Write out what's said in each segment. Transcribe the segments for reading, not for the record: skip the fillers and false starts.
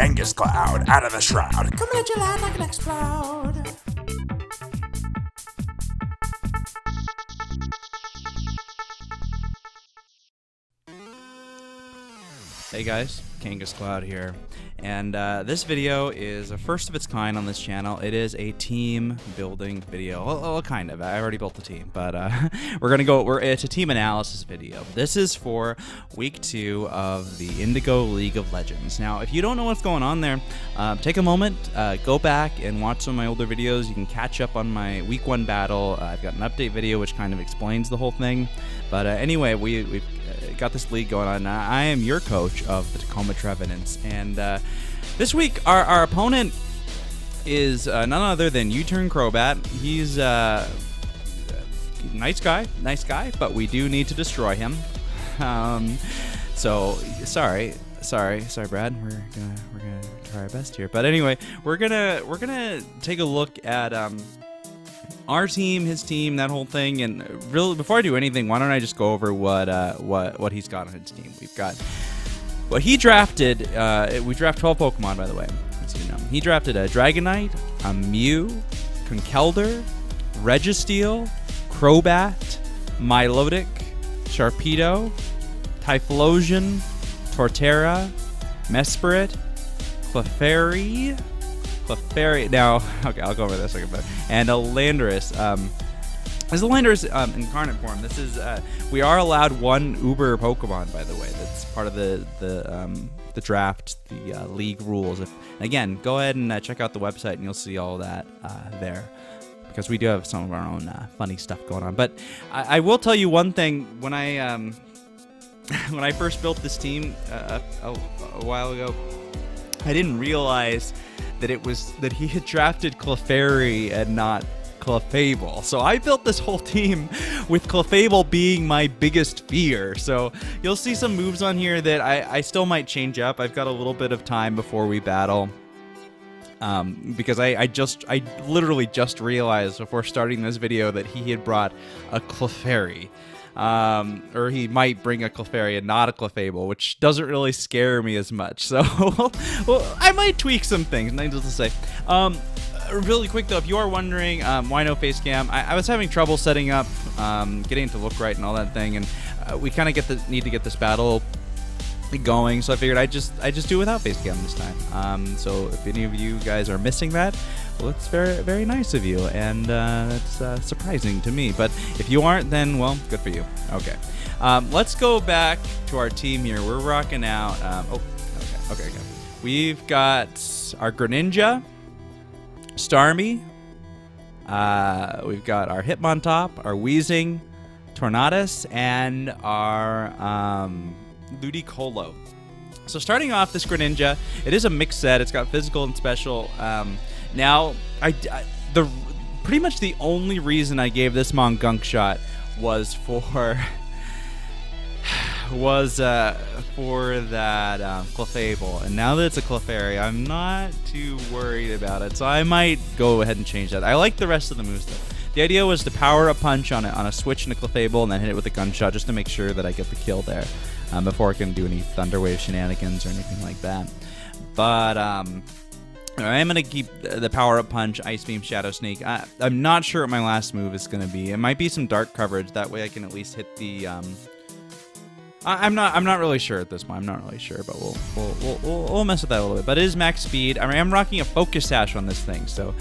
KangasCloud out of the shroud. Coming at your land like an explode. Hey guys, KangasCloud here, and this video is a first of its kind on this channel. It is a team building video. Well, kind of. I already built the team, but it's a team analysis video. This is for week 2 of the Indigo League of Legends. Now, if you don't know what's going on there, take a moment, go back and watch some of my older videos. You can catch up on my week 1 battle. I've got an update video which kind of explains the whole thing. But anyway, we've got this league going on. I am your coach of the Tacoma Trevenants, and this week our opponent is none other than U-Turn Crobat. He's nice guy, but we do need to destroy him. So sorry, Brad. We're gonna try our best here. But anyway, we're gonna take a look at our team, his team, that whole thing. And really, before I do anything, why don't I just go over what he's got on his team? We've got what he drafted. We draft 12 Pokemon, by the way, so you know. He drafted a Dragonite, a Mew, Conkeldurr, Registeel, Crobat, Milotic, Sharpedo, Typhlosion, Torterra, Mesprit, Clefairy. Now, okay, I'll go over this a second, and a Landorus. This is a Landorus incarnate form. This is we are allowed 1 Uber Pokemon, by the way. That's part of the draft, the league rules. Again, go ahead and check out the website, and you'll see all that there, because we do have some of our own funny stuff going on. But I will tell you one thing: when I first built this team a while ago, I didn't realize that he had drafted Clefairy and not Clefable. So I built this whole team with Clefable being my biggest fear. So you'll see some moves on here that I still might change up. I've got a little bit of time before we battle. Because I literally just realized before starting this video that he had brought a Clefairy. Or he might bring a Clefairy and not a Clefable, which doesn't really scare me as much. So, well, I might tweak some things, needless to say. Really quick though, if you are wondering why no face cam, I was having trouble setting up, getting it to look right and all that thing, and we kind of need to get this battle going, so I figured I just do it without face cam this time. So if any of you guys are missing that, well, it's very, very nice of you, and that's surprising to me. But if you aren't, then, well, good for you. Okay, let's go back to our team here. We're rocking out. Okay. We've got our Greninja, Starmie. We've got our Hitmontop, our Weezing, Tornadus, and our Ludicolo. So starting off this Greninja, it is a mixed set. It's got physical and special. Now, pretty much the only reason I gave this Mon Gunk Shot was for that Clefable, and now that it's a Clefairy, I'm not too worried about it. So I might go ahead and change that. I like the rest of the moves though. The idea was to power up punch on a switch in a Clefable and then hit it with a gunshot just to make sure that I get the kill there before I can do any Thunder Wave shenanigans or anything like that. But I am going to keep the power up punch, Ice Beam, Shadow Sneak. I'm not sure what my last move is going to be. It might be some dark coverage. That way I can at least hit the I'm not really sure at this point. I'm not really sure, but we'll mess with that a little bit. But it is max speed. I am rocking a Focus Sash on this thing, so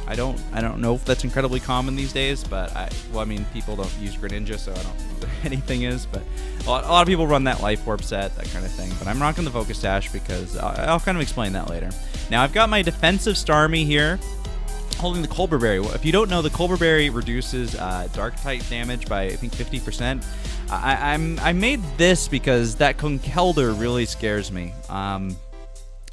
I don't know if that's incredibly common these days. But I mean, people don't use Greninja, so I don't know what anything is. But a lot of people run that Life Orb set, that kind of thing. But I'm rocking the Focus Sash because I'll kind of explain that later. Now I've got my defensive Starmie here, holding the Colbur Berry. If you don't know, the Colbur Berry reduces dark type damage by, I think, 50%. I made this because that Conkeldurr really scares me. And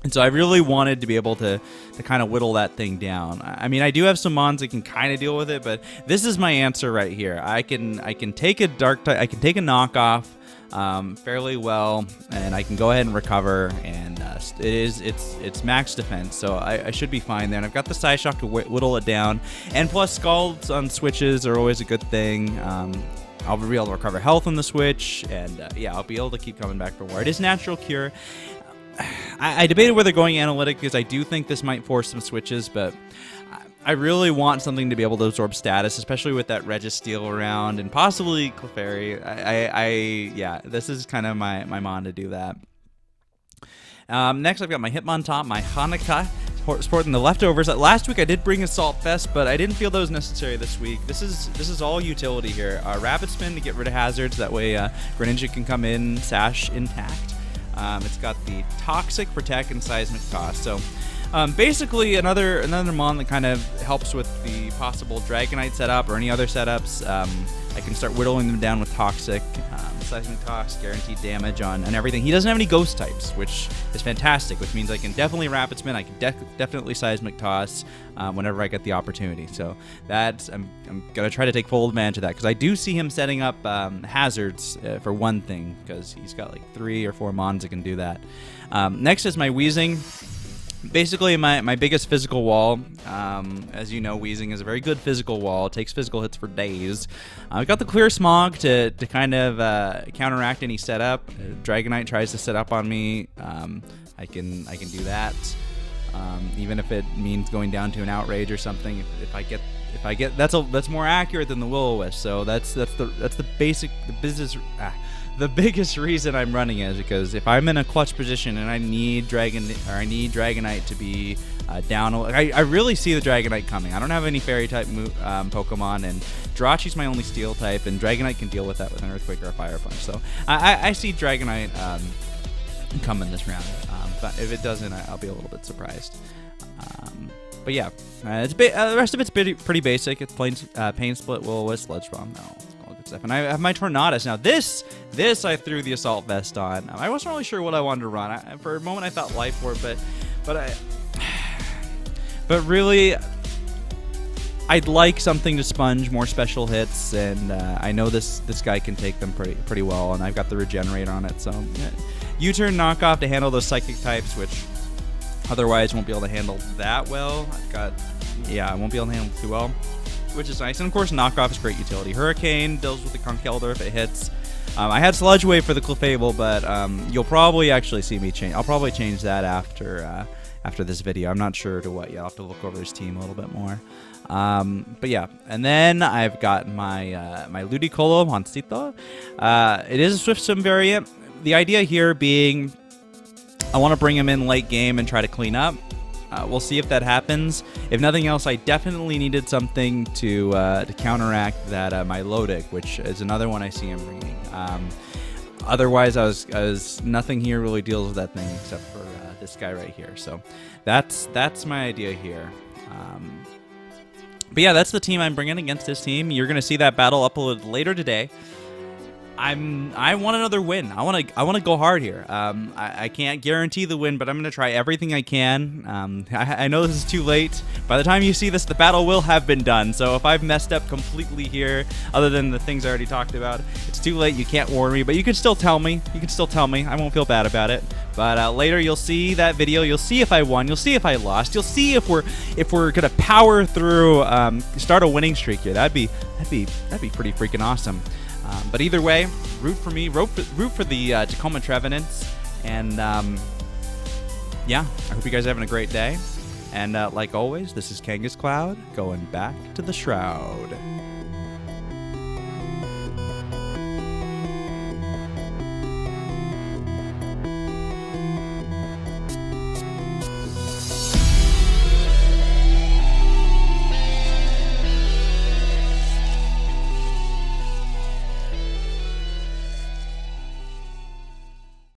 so I really wanted to be able to kind of whittle that thing down. I mean, I do have some mons that can kind of deal with it, but this is my answer right here. I can take a dark type, I can take a knockoff fairly well, and I can go ahead and recover, and it's max defense, so I should be fine there. And I've got the Psyshock to whittle it down, and plus Scalds on switches are always a good thing. I'll be able to recover health on the switch, and yeah, I'll be able to keep coming back for more. It is natural cure. I debated whether going analytic because I do think this might force some switches, but I really want something to be able to absorb status, especially with that Registeel around and possibly Clefairy. Yeah, this is kind of my mon to do that. Next, I've got my Hitmontop, my Hanukkah, sporting the leftovers. Last week I did bring Assault Vest, but I didn't feel that was necessary this week. This is all utility here. Rapid Spin to get rid of hazards. That way Greninja can come in, Sash intact. It's got the Toxic, Protect, and Seismic Toss. So basically another mon that kind of helps with the possible Dragonite setup or any other setups. I can start whittling them down with Toxic. Seismic Toss, guaranteed damage on everything. He doesn't have any Ghost types, which is fantastic, which means I can definitely Rapid Spin. I can definitely Seismic Toss whenever I get the opportunity. So that's I'm going to try to take full advantage of that because I do see him setting up hazards for one thing because he's got like 3 or 4 mons that can do that. Next is my Weezing. Basically, my biggest physical wall. As you know, Weezing is a very good physical wall. It takes physical hits for days. I've got the Clear Smog to kind of counteract any setup. Dragonite tries to set up on me. I can do that. Even if it means going down to an Outrage or something. If I get that's more accurate than the Will-O-Wisp. So that's the basic business. The biggest reason I'm running it is because if I'm in a clutch position and I need Dragonite to be down, I really see the Dragonite coming. I don't have any Fairy type Pokemon, and Jirachi's my only Steel type, and Dragonite can deal with that with an Earthquake or a Fire Punch. So I see Dragonite coming this round, but if it doesn't, I'll be a little bit surprised. But yeah, the rest of it's pretty basic. It's plain Pain Split, Will-O-Wisp, Sludge Bomb. Stuff. And I have my Tornadus. Now this I threw the Assault Vest on. I wasn't really sure what I wanted to run. For a moment I thought Life Orb, but really I'd like something to sponge more special hits, and I know this guy can take them pretty well, and I've got the Regenerate on it. So U-turn knockoff to handle those Psychic types, which otherwise won't be able to handle that well. I won't be able to handle it too well, which is nice. And of course, knockoff is great utility. Hurricane deals with the Conkeldurr if it hits. I had Sludge Wave for the Clefable, but you'll probably actually see me change. I'll probably change that after this video. I'm not sure to what yet. I'll have to look over his team a little bit more. But yeah, and then I've got my my Ludicolo Moncito. It is a Swift Swim variant. The idea here being I want to bring him in late game and try to clean up. We'll see if that happens. If nothing else, I definitely needed something to counteract that Milotic, which is another one I see him bringing. Otherwise, I was nothing here really deals with that thing except for this guy right here. So that's my idea here. But yeah, that's the team I'm bringing against this team. You're gonna see that battle uploaded later today. I want another win. I want to go hard here. I can't guarantee the win, but I'm gonna try everything I can. I know this is too late. By the time you see this, the battle will have been done. So if I've messed up completely here, other than the things I already talked about, it's too late. You can't warn me, but you can still tell me. I won't feel bad about it. But later you'll see that video. You'll see if I won. You'll see if I lost. You'll see if we're gonna power through, start a winning streak here. That'd be pretty freaking awesome. But either way, root for me, root for the Tacoma Trevenants, and yeah, I hope you guys are having a great day. And like always, this is KangasCloud going back to the Shroud.